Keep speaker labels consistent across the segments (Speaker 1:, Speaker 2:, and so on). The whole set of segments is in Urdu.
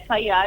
Speaker 1: FIR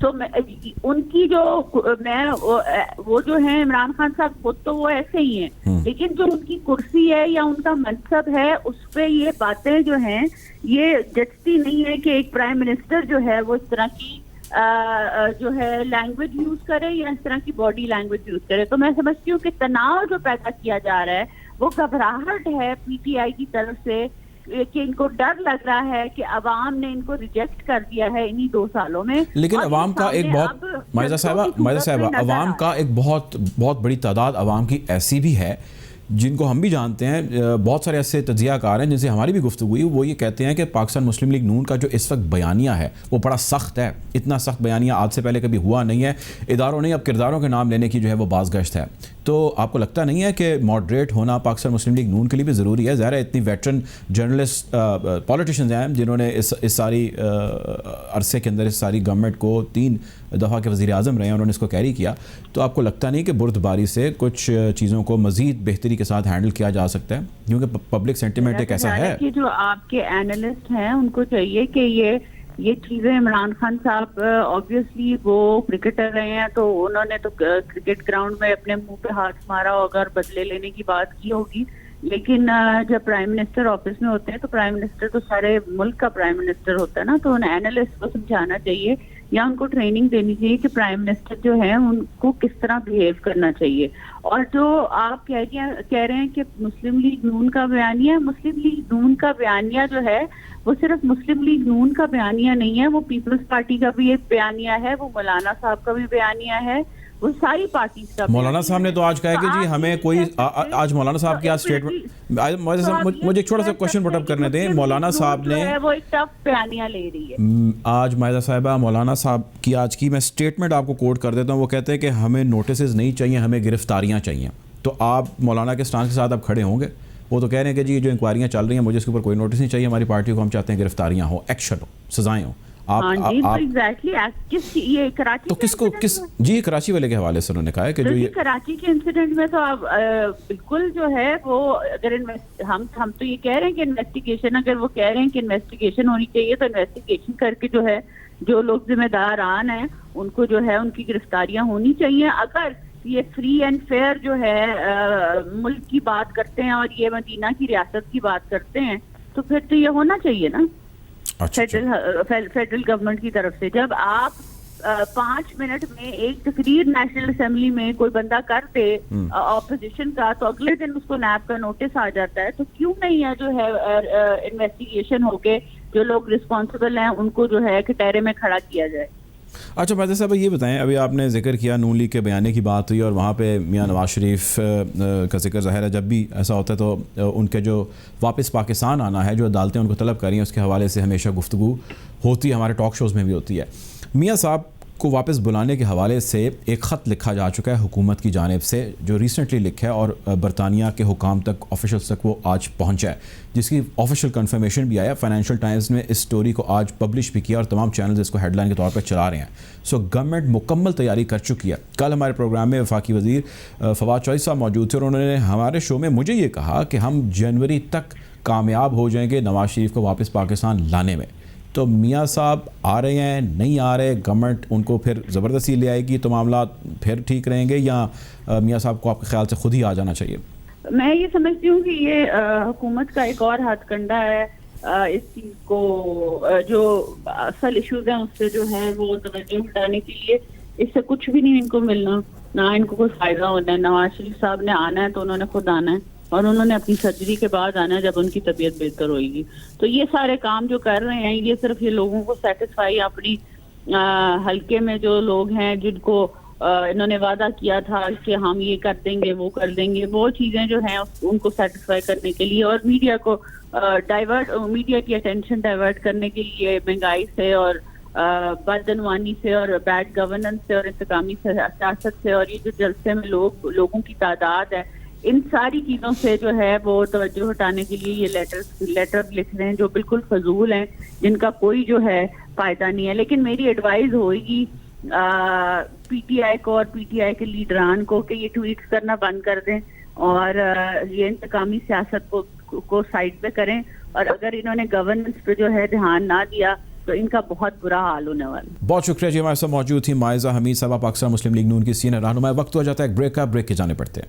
Speaker 1: تو ان کی جو وہ جو ہیں عمران خان صاحب خود تو وہ ایسے ہی ہیں، لیکن جو ان کی کرسی ہے یا ان کا منصب ہے اس پہ یہ باتیں جو ہیں یہ جچتی نہیں ہے کہ ایک پرائم منسٹر جو ہے وہ اس طرح کی جو ہے لینگویج یوز کرے یا اس طرح کی باڈی لینگویج یوز کرے. تو میں سمجھتی ہوں کہ تناؤ جو پیدا کیا جا رہا ہے وہ گھبراہٹ ہے پی ٹی آئی کی طرف سے کہ ان کو ڈر لگ رہا ہے کہ عوام نے ان کو ریجیکٹ کر دیا ہے انہی 2 سالوں میں.
Speaker 2: لیکن عوام کا ایک بہت مائزہ صاحبہ عوام کا ایک بہت بڑی تعداد عوام کی ایسی بھی ہے جن کو ہم بھی جانتے ہیں، بہت سارے ایسے تجزیہ کار ہیں جن سے ہماری بھی گفتگو ہوئی، وہ یہ کہتے ہیں کہ پاکستان مسلم لیگ نون کا جو اس وقت بیانیہ ہے وہ بڑا سخت ہے. اتنا سخت بیانیہ آج سے پہلے کبھی ہوا نہیں ہے. اداروں نے اب کرداروں کے نام لینے کی جو ہے وہ باز گشت ہے. تو آپ کو لگتا نہیں ہے کہ ماڈریٹ ہونا پاکستان مسلم لیگ نون کے لیے بھی ضروری ہے؟ ظاہر ہے اتنی ویٹرن جرنلسٹ پولیٹیشینز ہیں جنہوں نے اس ساری عرصے کے اندر اس ساری گورنمنٹ کو 3 دفعہ کے وزیر اعظم رہے ہیں، انہوں نے اس کو کیری کیا. تو آپ کو لگتا نہیں کہ بردباری سے کچھ چیزوں کو مزید بہتری کے ساتھ ہینڈل کیا جا سکتا ہے؟ کیونکہ پبلک سینٹیمنٹ ایک ایسا ہے
Speaker 1: کہ جو آپ کے اینالسٹ ہیں ان کو چاہیے کہ یہ چیزیں عمران خان صاحب آبویسلی وہ کرکٹر رہے ہیں تو انہوں نے تو کرکٹ گراؤنڈ میں اپنے منہ پہ ہاتھ مارا ہوگا اور بدلے لینے کی بات کی ہوگی، لیکن جب پرائم منسٹر آفس میں ہوتے ہیں تو پرائم منسٹر تو سارے ملک کا پرائم منسٹر ہوتا ہے نا. تو ان اینالسٹ کو سمجھانا چاہیے یا ان کو ٹریننگ دینی چاہیے کہ پرائم منسٹر جو ہے ان کو کس طرح بہیو کرنا چاہیے. اور جو آپ کہہ رہے ہیں کہ مسلم لیگ نون کا بیانیہ جو ہے وہ صرف مسلم لیگ نون کا بیانیہ نہیں ہے، وہ پیپلز پارٹی کا بھی ایک بیانیہ ہے، وہ مولانا صاحب کا بھی بیانیہ ہے، وہ ساری پارٹیز کا.
Speaker 2: مولانا صاحب نے تو آج کہا کہ جی ہمیں کوئی آج مولانا صاحب کی اسٹیٹمنٹ، مجھے ایک چھوٹا سا کوشچن پٹ اپ کرنے دیں. مولانا صاحب نے
Speaker 1: وہ ایک ٹف بیانیہ لے رہی ہے
Speaker 2: آج مائزہ صاحبہ، مولانا صاحب کی آج کی میں اسٹیٹمنٹ آپ کو کوٹ کر دیتا ہوں. وہ کہتے ہیں کہ ہمیں نوٹسز نہیں چاہیے، ہمیں گرفتاریاں چاہیے. تو آپ مولانا کے اسٹانس کے ساتھ اب کھڑے ہوں گے؟ وہ تو کہہ رہے ہیں کہ جی جو انکوائریاں چل رہی ہیں مجھے اس کے اوپر کوئی نوٹس نہیں چاہیے، ہماری پارٹی کو ہم چاہتے ہیں گرفتاریاں ہوں، ایکشن ہو، سزائیں ہوں.
Speaker 1: تو
Speaker 2: کس جی کراچی والے کے حوالے سے انہوں نے کہا ہے کہ جو یہ
Speaker 1: کراچی کے انسیڈنٹ میں تو آپ بالکل جو ہے وہ اگر ہم تو یہ کہہ رہے ہیں کہ انویسٹیگیشن، اگر وہ کہہ رہے ہیں کہ انویسٹیگیشن ہونی چاہیے تو انویسٹیگیشن کر کے جو ہے جو لوگ ذمہ داران ہیں ان کو جو ہے ان کی گرفتاریاں ہونی چاہیے. اگر یہ فری اینڈ فیئر جو ہے ملک کی بات کرتے ہیں اور یہ مدینہ کی ریاست کی بات کرتے ہیں تو پھر تو یہ ہونا چاہیے نا فیڈرل گورنمنٹ کی طرف سے. جب آپ 5 منٹ میں ایک تقریر نیشنل اسمبلی میں کوئی بندہ کر دے اپوزیشن کا تو اگلے دن اس کو نیب کا نوٹس آ جاتا ہے، تو کیوں نہیں ہے جو ہے انویسٹیگیشن ہو کے جو لوگ رسپانسبل ہیں ان کو جو ہے کٹہرے میں کھڑا کیا جائے.
Speaker 2: اچھا مائزہ صاحب یہ بتائیں، ابھی آپ نے ذکر کیا نون لیگ کے بیانے کی بات ہوئی اور وہاں پہ میاں نواز شریف کا ذکر ظاہر ہے جب بھی ایسا ہوتا ہے تو ان کے جو واپس پاکستان آنا ہے جو عدالتیں ان کو طلب کر رہی ہیں اس کے حوالے سے ہمیشہ گفتگو ہوتی ہے، ہمارے ٹاک شوز میں بھی ہوتی ہے. میاں صاحب کو واپس بلانے کے حوالے سے ایک خط لکھا جا چکا ہے حکومت کی جانب سے جو ریسنٹلی لکھا ہے اور برطانیہ کے حکام تک آفیشلز تک وہ آج پہنچا ہے، جس کی آفیشیل کنفرمیشن بھی آیا. فائنینشیل ٹائمز نے اس سٹوری کو آج پبلش بھی کیا اور تمام چینلز اس کو ہیڈ لائن کے طور پر چلا رہے ہیں. سو گورنمنٹ مکمل تیاری کر چکی ہے. کل ہمارے پروگرام میں وفاقی وزیر فواد چوہدری صاحب موجود تھے اور انہوں نے ہمارے شو میں مجھے یہ کہا کہ ہم جنوری تک کامیاب ہو جائیں گے نواز شریف کو واپس پاکستان لانے میں. تو میاں صاحب آ رہے ہیں نہیں آ رہے، گورنمنٹ ان کو پھر زبردستی لے آئے گی تو معاملات پھر ٹھیک رہیں گے یا میاں صاحب کو آپ کے خیال سے خود ہی آ جانا چاہیے؟
Speaker 1: میں یہ سمجھتی ہوں کہ یہ حکومت کا ایک اور ہاتھ کنڈا ہے اس چیز کو، جو اصل ایشوز ہیں اس سے جو ہے وہ توجہ ہٹانے کے لیے. اس سے کچھ بھی نہیں ان کو ملنا، نہ ان کو کوئی فائدہ ہونا ہے. نواز شریف صاحب نے آنا ہے تو انہوں نے خود آنا ہے اور انہوں نے اپنی سرجری کے بعد آنا ہے جب ان کی طبیعت بہتر ہوئے گی. تو یہ سارے کام جو کر رہے ہیں یہ صرف یہ لوگوں کو سیٹسفائی، اپنی حلقے میں جو لوگ ہیں جن کو انہوں نے وعدہ کیا تھا کہ ہم یہ کر دیں گے وہ کر دیں گے، وہ چیزیں جو ہیں ان کو سیٹسفائی کرنے کے لیے اور میڈیا کو میڈیا کی اٹینشن ڈائیورٹ کرنے کے لیے مہنگائی سے اور بدعنوانی سے اور بیڈ گورننس سے اور انتقامی سیاست سے اور یہ جو جلسے میں لوگوں کی تعداد ہے، ان ساری چیزوں سے جو ہے وہ توجہ ہٹانے کے لیے یہ لیٹر لکھ رہے ہیں جو بالکل فضول ہیں، جن کا کوئی جو ہے فائدہ نہیں ہے. لیکن میری ایڈوائز ہوئے گی پی ٹی آئی کو اور پی ٹی آئی کے لیڈران کو کہ یہ ٹویٹس کرنا بند کر دیں اور یہ انتقامی سیاست کو سائڈ پہ کریں. اور اگر انہوں نے گورننس پہ جو ہے دھیان نہ دیا تو ان کا بہت برا حال ہونے والا ہے.
Speaker 2: بہت شکریہ جی. ہمارے ساتھ موجود تھی مائزہ حمید صاحبہ، پاکستان مسلم لیگ نون کی سینئر رہنما. وقت ہو جاتا ہے ایک بریک کا، بریک کے جانے پڑتے ہیں.